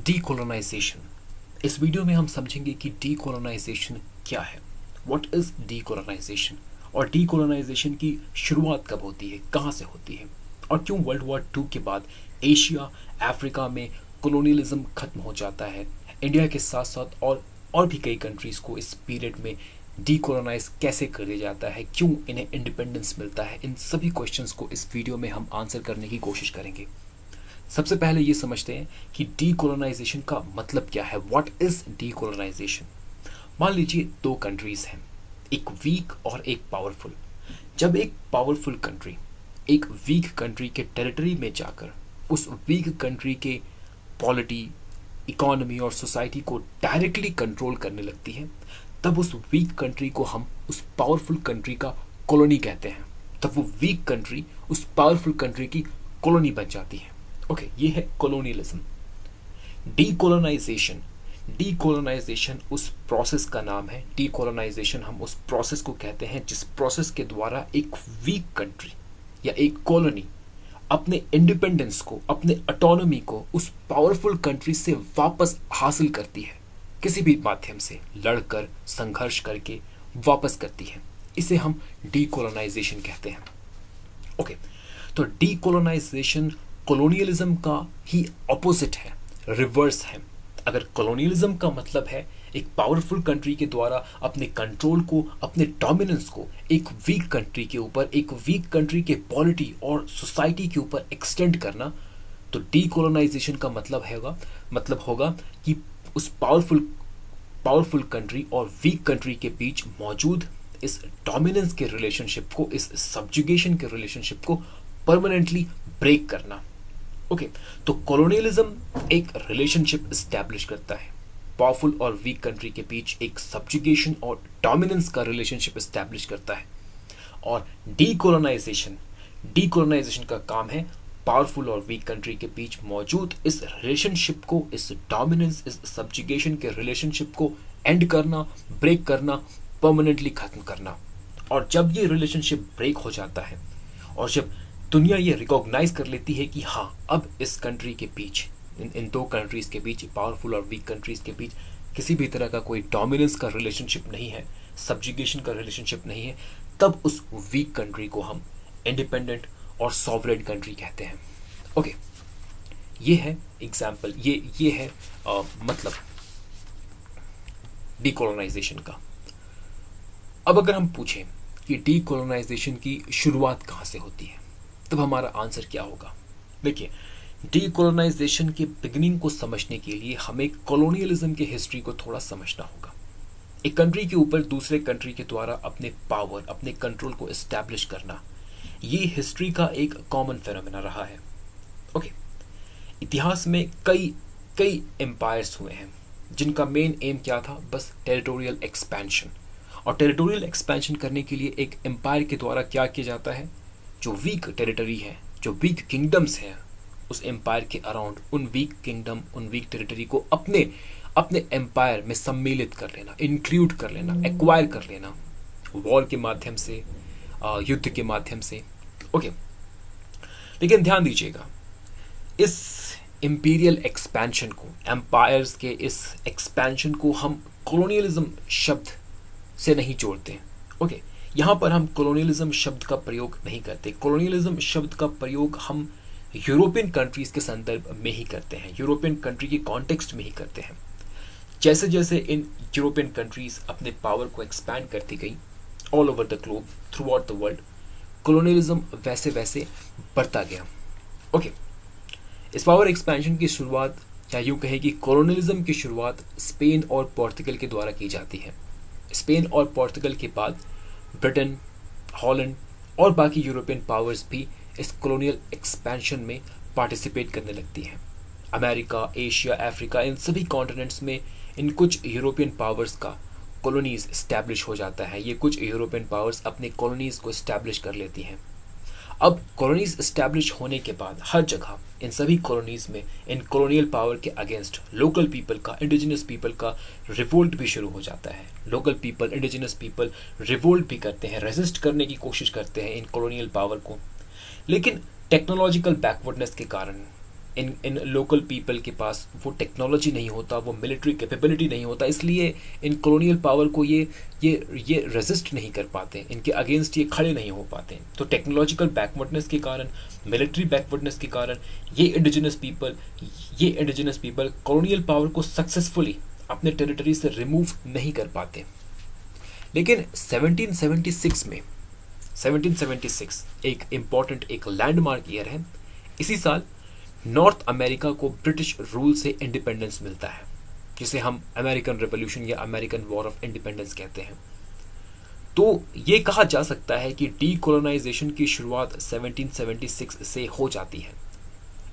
Decolonisation. इस video में हम समझेंगे कि डीकोलोनाइजेशन क्या है, व्हाट इज डीकोलोनाइजेशन, और डीकोलोनाइजेशन की शुरुआत कब होती है, कहाँ से होती है, और क्यों वर्ल्ड वॉर टू के बाद एशिया अफ्रीका में कॉलोनियलिज्म खत्म हो जाता है। इंडिया के साथ साथ और भी कई कंट्रीज को इस पीरियड में डीकोलोनाइज कैसे कर दिया जाता है, क्यों इन्हें इंडिपेंडेंस मिलता है, इन सभी क्वेश्चंस को इस वीडियो में हम आंसर करने की कोशिश करेंगे। सबसे पहले ये समझते हैं कि डीकोलोनाइजेशन का मतलब क्या है, व्हाट इज डीकोलोनाइजेशन। मान लीजिए दो कंट्रीज हैं, एक वीक और एक पावरफुल। जब एक पावरफुल कंट्री एक वीक कंट्री के टेरिटरी में जाकर उस वीक कंट्री के पॉलिटी, इकोनॉमी और सोसाइटी को डायरेक्टली कंट्रोल करने लगती है, तब उस वीक कंट्री को हम उस पावरफुल कंट्री का कॉलोनी कहते हैं। तब वो वीक कंट्री उस पावरफुल कंट्री की कॉलोनी बन जाती है। ओके, ये है कॉलोनियलिज्म। डीकोलोनाइजेशन, डीकोलोनाइजेशन उस प्रोसेस का नाम है। डीकोलोनाइजेशन हम उस प्रोसेस को कहते हैं जिस प्रोसेस के द्वारा एक वीक कंट्री या एक कॉलोनी अपने इंडिपेंडेंस को, अपने ऑटोनॉमी को उस पावरफुल कंट्री से वापस हासिल करती है, किसी भी माध्यम से लड़कर, संघर्ष करके वापस करती है। इसे हम डीकोलोनाइजेशन कहते हैं। ओके, तो डीकोलोनाइजेशन कॉलोनियलिज्म का ही ऑपोजिट है, रिवर्स है। अगर कॉलोनियलिज्म का मतलब है एक पावरफुल कंट्री के द्वारा अपने कंट्रोल को, अपने डोमिनेंस को एक वीक कंट्री के ऊपर, एक वीक कंट्री के पॉलिटी और सोसाइटी के ऊपर एक्सटेंड करना, तो डीकोलोनाइजेशन का मतलब होगा कि उस पावरफुल कंट्री और वीक कंट्री के बीच मौजूद इस डोमिनेंस के रिलेशनशिप को, इस सब्जुगेशन के रिलेशनशिप को परमानेंटली ब्रेक करना। ओके, तो कॉलोनियलिज्म एक रिलेशनशिप एस्टैब्लिश करता है, पावरफुल और वीक कंट्री के बीच एक सब्जुगेशन और डोमिनेंस का रिलेशनशिप एस्टैब्लिश करता है। और डीकोलोनाइजेशन का काम है पावरफुल और वीक कंट्री के बीच मौजूद इस रिलेशनशिप को, इस डोमिनेंस, इस सब्जुगेशन के रिलेशनशिप को एंड करना, ब्रेक करना, परमानेंटली खत्म करना। और जब ये रिलेशनशिप ब्रेक हो जाता है और जब दुनिया ये रिकॉग्नाइज कर लेती है कि हाँ, अब इस कंट्री के बीच, इन दो कंट्रीज के बीच, पावरफुल और वीक कंट्रीज के बीच किसी भी तरह का कोई डोमिनेंस का रिलेशनशिप नहीं है, सब्जुगेशन का रिलेशनशिप नहीं है, तब उस वीक कंट्री को हम इंडिपेंडेंट और सॉवरेन कंट्री कहते हैं। ओके, ये है एग्जाम्पल, ये है मतलब डीकोलोनाइजेशन का। अब अगर हम पूछें कि डीकोलोनाइजेशन की शुरुआत कहाँ से होती है, तब हमारा आंसर क्या होगा। देखिए, डीकोलोनाइजेशन के बिगिनिंग को समझने के लिए हमें कॉलोनियलिज्म के हिस्ट्री को थोड़ा समझना होगा। एक कंट्री के ऊपर दूसरे कंट्री के द्वारा अपने पावर, अपने कंट्रोल को एस्टैब्लिश करना, ये हिस्ट्री का एक कॉमन फेनोमेना रहा है। ओके, इतिहास में कई एम्पायर्स हुए हैं जिनका मेन एम क्या था, बस टेरिटोरियल एक्सपेंशन। और टेरिटोरियल एक्सपेंशन करने के लिए एक एम्पायर के द्वारा क्या किया जाता है, जो वीक टेरिटरी है, जो वीक किंगडम्स हैं, उस एम्पायर के अराउंड उन वीक किंगडम, उन वीक टेरिटरी को अपने एम्पायर में सम्मिलित कर लेना, इंक्लूड कर लेना, एक्वायर कर लेना, वॉर के माध्यम से, युद्ध के माध्यम से। ओके, लेकिन ध्यान दीजिएगा, इस इंपीरियल एक्सपेंशन को, एम्पायर्स के इस एक्सपेंशन को हम कॉलोनियलिज्म शब्द से नहीं जोड़ते। ओके, यहाँ पर हम कॉलोनियलिज्म शब्द का प्रयोग नहीं करते। कॉलोनियलिज्म शब्द का प्रयोग हम यूरोपियन कंट्रीज के संदर्भ में ही करते हैं, यूरोपियन कंट्री के कॉन्टेक्स्ट में ही करते हैं। जैसे जैसे इन यूरोपियन कंट्रीज अपने पावर को एक्सपैंड करती गई all over the globe, through out the world, colonialism वैसे वैसे बढ़ता गया। ओके, इस पावर एक्सपेंशन की शुरुआत, या यूँ कहें कि कॉलोनियलिज्म की शुरुआत स्पेन और पोर्तुगल के द्वारा की जाती है। स्पेन और पोर्तुगल के बाद ब्रिटेन, हॉलैंड और बाकी यूरोपियन पावर्स भी इस कॉलोनियल एक्सपेंशन में पार्टिसिपेट करने लगती हैं। अमेरिका, एशिया, अफ्रीका, इन सभी कॉन्टिनेंट्स में इन कुछ यूरोपियन पावर्स का कॉलोनीज इस्टेब्लिश हो जाता है। ये कुछ यूरोपियन पावर्स अपने कॉलोनीज को इस्टेब्लिश कर लेती हैं। अब कॉलोनीज इस्टेब्लिश होने के बाद हर जगह इन सभी कॉलोनीज में इन कॉलोनियल पावर के अगेंस्ट लोकल पीपल का, इंडिजिनस पीपल का रिवोल्ट भी शुरू हो जाता है। Local people, indigenous people revolt भी करते हैं, रेजिस्ट करने की कोशिश करते हैं इन कॉलोनियल पावर को। लेकिन टेक्नोलॉजिकल बैकवर्डनेस के कारण इन लोकल पीपल के पास वो टेक्नोलॉजी नहीं होता, वो मिलिट्री कैपेबिलिटी नहीं होता, इसलिए इन कॉलोनियल पावर को ये रेजिस्ट नहीं कर पाते, इनके अगेंस्ट ये खड़े नहीं हो पाते। तो टेक्नोलॉजिकल बैकवर्डनेस के कारण, मिलिट्री बैकवर्डनेस के कारण ये इंडिजिनस पीपल कॉलोनियल पावर को सक्सेसफुली अपने टेरिटरी से रिमूव नहीं कर पाते। लेकिन 1776 एक इम्पॉर्टेंट, एक लैंडमार्क ईयर है। इसी साल नॉर्थ अमेरिका को ब्रिटिश रूल से इंडिपेंडेंस मिलता है, जिसे हम अमेरिकन रेवोल्यूशन या अमेरिकन वॉर ऑफ इंडिपेंडेंस कहते हैं। तो ये कहा जा सकता है कि डीकोलोनाइजेशन की शुरुआत 1776 से हो जाती है।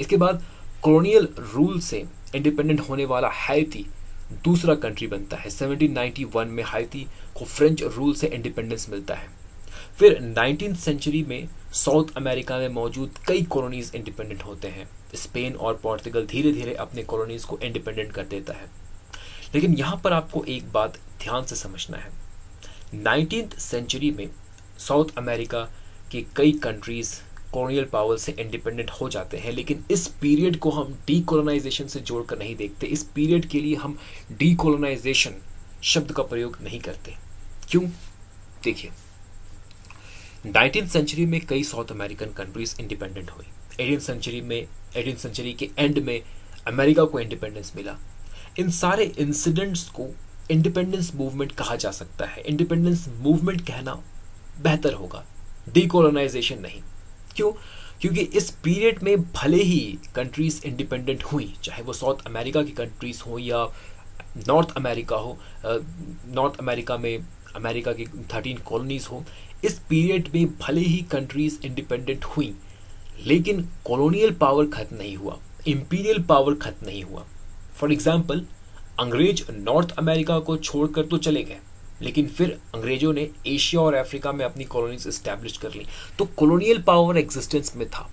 इसके बाद कॉलोनियल रूल से इंडिपेंडेंट होने वाला हैती दूसरा कंट्री बनता है। 1791 में हैती को फ्रेंच रूल से इंडिपेंडेंस मिलता है। फिर 19th सेंचुरी में साउथ अमेरिका में मौजूद कई कॉलोनीज इंडिपेंडेंट होते हैं। स्पेन और पोर्तुगल धीरे धीरे अपने कॉलोनीज को इंडिपेंडेंट कर देता है। लेकिन यहाँ पर आपको एक बात ध्यान से समझना है, 19th सेंचुरी में साउथ अमेरिका के कई कंट्रीज कॉलोनियल पावर से इंडिपेंडेंट हो जाते हैं, लेकिन इस पीरियड को हम डीकोलोनाइजेशन से जोड़कर नहीं देखते। इस पीरियड के लिए हम डीकोलोनाइजेशन शब्द का प्रयोग नहीं करते। क्यों? देखिए, 19th सेंचुरी में कई साउथ अमेरिकन कंट्रीज इंडिपेंडेंट हुई। 18th सेंचुरी के एंड में अमेरिका को इंडिपेंडेंस मिला। इन सारे इंसिडेंट्स को इंडिपेंडेंस मूवमेंट कहा जा सकता है। इंडिपेंडेंस मूवमेंट कहना बेहतर होगा, डीकोलोनाइजेशन नहीं। क्यों? क्योंकि इस पीरियड में भले ही कंट्रीज इंडिपेंडेंट हुई, चाहे वो साउथ अमेरिका की कंट्रीज हो या नॉर्थ अमेरिका हो, नॉर्थ अमेरिका में अमेरिका की 13 कॉलोनीज हो, इस पीरियड में भले ही कंट्रीज इंडिपेंडेंट हुई, लेकिन कॉलोनियल पावर खत्म नहीं हुआ, इंपीरियल पावर खत्म नहीं हुआ। फॉर एग्जाम्पल, अंग्रेज नॉर्थ अमेरिका को छोड़कर तो चले गए, लेकिन फिर अंग्रेजों ने एशिया और अफ्रीका में अपनी कॉलोनीज एस्टैब्लिश कर ली। तो कॉलोनियल पावर एग्जिस्टेंस में था।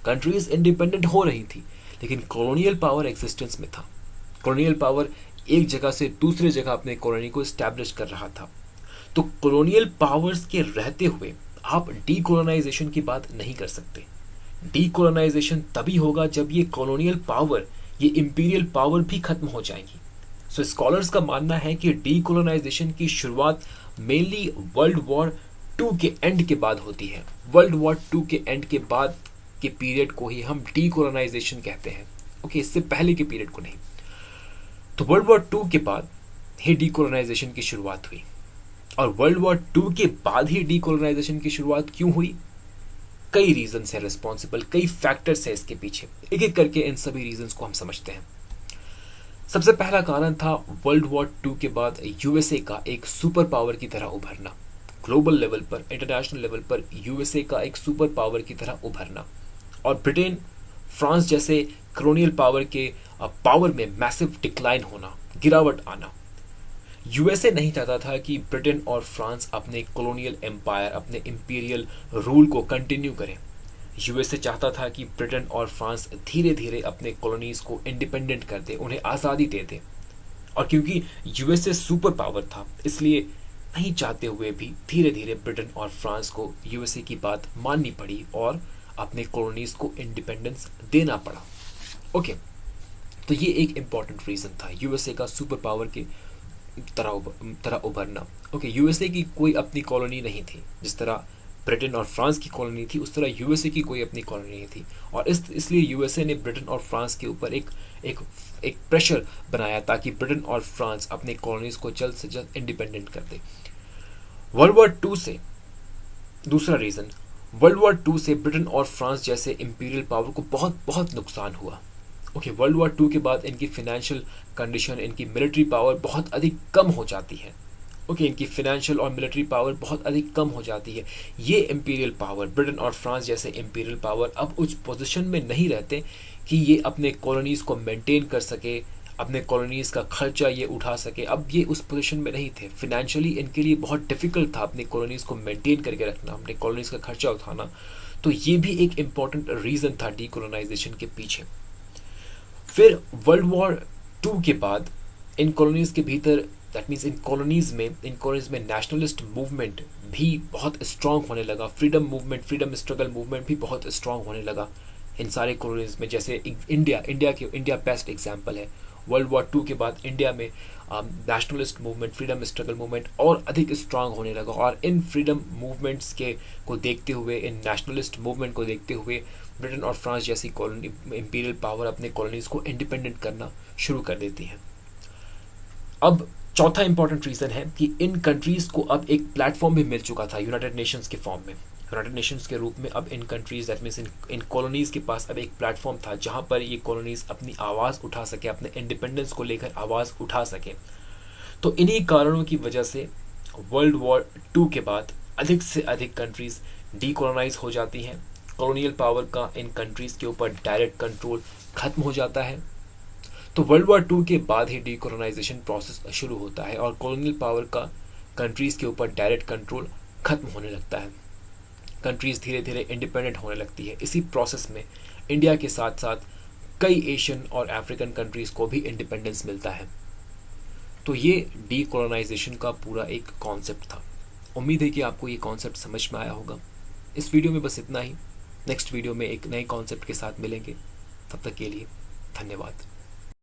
कंट्रीज इंडिपेंडेंट हो रही थी, लेकिन कॉलोनियल पावर एग्जिस्टेंस में था। कॉलोनियल पावर एक जगह से दूसरे जगह अपने कॉलोनी को एस्टैब्लिश कर रहा था। तो कॉलोनियल पावर्स के रहते हुए आप डीकोलोनाइजेशन की बात नहीं कर सकते। डीकोलोनाइजेशन तभी होगा जब ये कॉलोनियल पावर, ये इंपीरियल पावर भी खत्म हो जाएगी। सो स्कॉलर्स का मानना है कि डीकोलोनाइजेशन की शुरुआत मेनली वर्ल्ड वॉर 2 के एंड के बाद होती है। वर्ल्ड वॉर 2 के एंड के बाद के पीरियड को ही हम डीकोलोनाइजेशन कहते हैं। ओके, इससे पहले के पीरियड को नहीं। तो वर्ल्ड वॉर 2 के बाद ही डीकोलोनाइजेशन की शुरुआत हुई। और वर्ल्ड वॉर 2 के बाद ही डीकोलोनाइजेशन की शुरुआत क्यों हुई? कई रीजंस है रिस्पॉन्सिबल, कई फैक्टर्स है इसके पीछे। एक एक करके इन सभी रीजंस को हम समझते हैं। सबसे पहला कारण था वर्ल्ड वॉर 2 के बाद यूएसए का एक सुपर पावर की तरह उभरना। ग्लोबल लेवल पर, इंटरनेशनल लेवल पर यूएसए का एक सुपर पावर की तरह उभरना, और ब्रिटेन, फ्रांस जैसे कॉलोनियल पावर के पावर में मैसिव डिक्लाइन होना, गिरावट आना। यूएसए नहीं चाहता था कि ब्रिटेन और फ्रांस अपने कॉलोनियल एम्पायर, अपने इंपीरियल रूल को कंटिन्यू करें। यूएसए चाहता था कि ब्रिटेन और फ्रांस धीरे धीरे अपने कॉलोनीज को इंडिपेंडेंट कर दे, उन्हें आज़ादी दे दे। और क्योंकि यूएसए सुपर पावर था, इसलिए नहीं चाहते हुए भी धीरे धीरे ब्रिटेन और फ्रांस को यूएसए की बात माननी पड़ी और अपने कॉलोनीज को इंडिपेंडेंस देना पड़ा। ओके, तो ये एक इम्पॉर्टेंट रीज़न था यूएसए का सुपर पावर के तरह उभरना। ओके, यूएसए की कोई अपनी कॉलोनी नहीं थी। जिस तरह ब्रिटेन और फ्रांस की कॉलोनी थी, उस तरह यूएसए की कोई अपनी कॉलोनी नहीं थी। और इसलिए यूएसए ने ब्रिटेन और फ्रांस के ऊपर एक प्रेशर बनाया ताकि ब्रिटेन और फ्रांस अपने कॉलोनीज को जल्द से जल्द इंडिपेंडेंट कर दे। वर्ल्ड वॉर 2 से दूसरा रीज़न, वर्ल्ड वॉर 2 से ब्रिटेन और फ्रांस जैसे इंपीरियल पावर को बहुत बहुत नुकसान हुआ। ओके, वर्ल्ड वॉर 2 के बाद इनकी फाइनेंशियल कंडीशन, इनकी मिलिट्री पावर बहुत अधिक कम हो जाती है। ओके, इनकी फाइनेंशियल और मिलिट्री पावर बहुत अधिक कम हो जाती है। ये इंपीरियल पावर, ब्रिटेन और फ्रांस जैसे इंपीरियल पावर अब उस पोजीशन में नहीं रहते कि ये अपने कॉलोनीज को मेंटेन कर सके, अपने कॉलोनीज का खर्चा ये उठा सके। अब ये उस पोजीशन में नहीं थे। फाइनेंशियली इनके लिए बहुत डिफिकल्ट था अपनी कॉलोनीज को मेंटेन करके रखना, अपने कॉलोनीज का खर्चा उठाना। तो ये भी एक इम्पॉर्टेंट रीज़न था डीकोलोनाइजेशन के पीछे। फिर वर्ल्ड वॉर 2 के बाद इन कॉलोनीज के भीतर, दैट मीन्स इन कॉलोनीज में नेशनलिस्ट मूवमेंट भी बहुत स्ट्रांग होने लगा। Freedom movement, freedom struggle movement भी बहुत स्ट्रांग होने लगा। इन सारे कॉलोनीज में। जैसे इंडिया बेस्ट एग्जाम्पल है। वर्ल्ड वॉर टू के बाद इंडिया में nationalist movement, freedom struggle movement और अधिक स्ट्रांग होने लगा, और इन फ्रीडम मूवमेंट्स को देखते हुए, इन नेशनलिस्ट मूवमेंट को देखते हुए ब्रिटेन और फ्रांस जैसी कॉलोनी इंपीरियल पावर अपने कॉलोनीज को इंडिपेंडेंट करना शुरू कर देती है। अब चौथा इंपॉर्टेंट रीज़न है कि इन कंट्रीज़ को अब एक प्लेटफॉर्म भी मिल चुका था यूनाइटेड नेशंस के फॉर्म में। यूनाइटेड नेशंस के रूप में अब इन कंट्रीज़, दैट मीन्स इन कॉलोनीज़ के पास अब एक प्लेटफॉर्म था जहाँ पर ये कॉलोनीज़ अपनी आवाज़ उठा सके, अपने इंडिपेंडेंस को लेकर आवाज़ उठा सके। तो इन्हीं कारणों की वजह से वर्ल्ड वॉर टू के बाद अधिक से अधिक कंट्रीज़ डीकोलोनाइज हो जाती हैं। कॉलोनियल पावर का इन कंट्रीज़ के ऊपर डायरेक्ट कंट्रोल खत्म हो जाता है। तो वर्ल्ड वॉर टू के बाद ही डीकोलोनाइजेशन प्रोसेस शुरू होता है और कॉलोनियल पावर का कंट्रीज़ के ऊपर डायरेक्ट कंट्रोल खत्म होने लगता है। कंट्रीज़ धीरे धीरे इंडिपेंडेंट होने लगती है। इसी प्रोसेस में इंडिया के साथ साथ कई एशियन और अफ्रीकन कंट्रीज़ को भी इंडिपेंडेंस मिलता है। तो ये डीकोलोनाइजेशन का पूरा एक कॉन्सेप्ट था। उम्मीद है कि आपको ये कॉन्सेप्ट समझ में आया होगा। इस वीडियो में बस इतना ही। नेक्स्ट वीडियो में एक नए कॉन्सेप्ट के साथ मिलेंगे। तब तक के लिए धन्यवाद।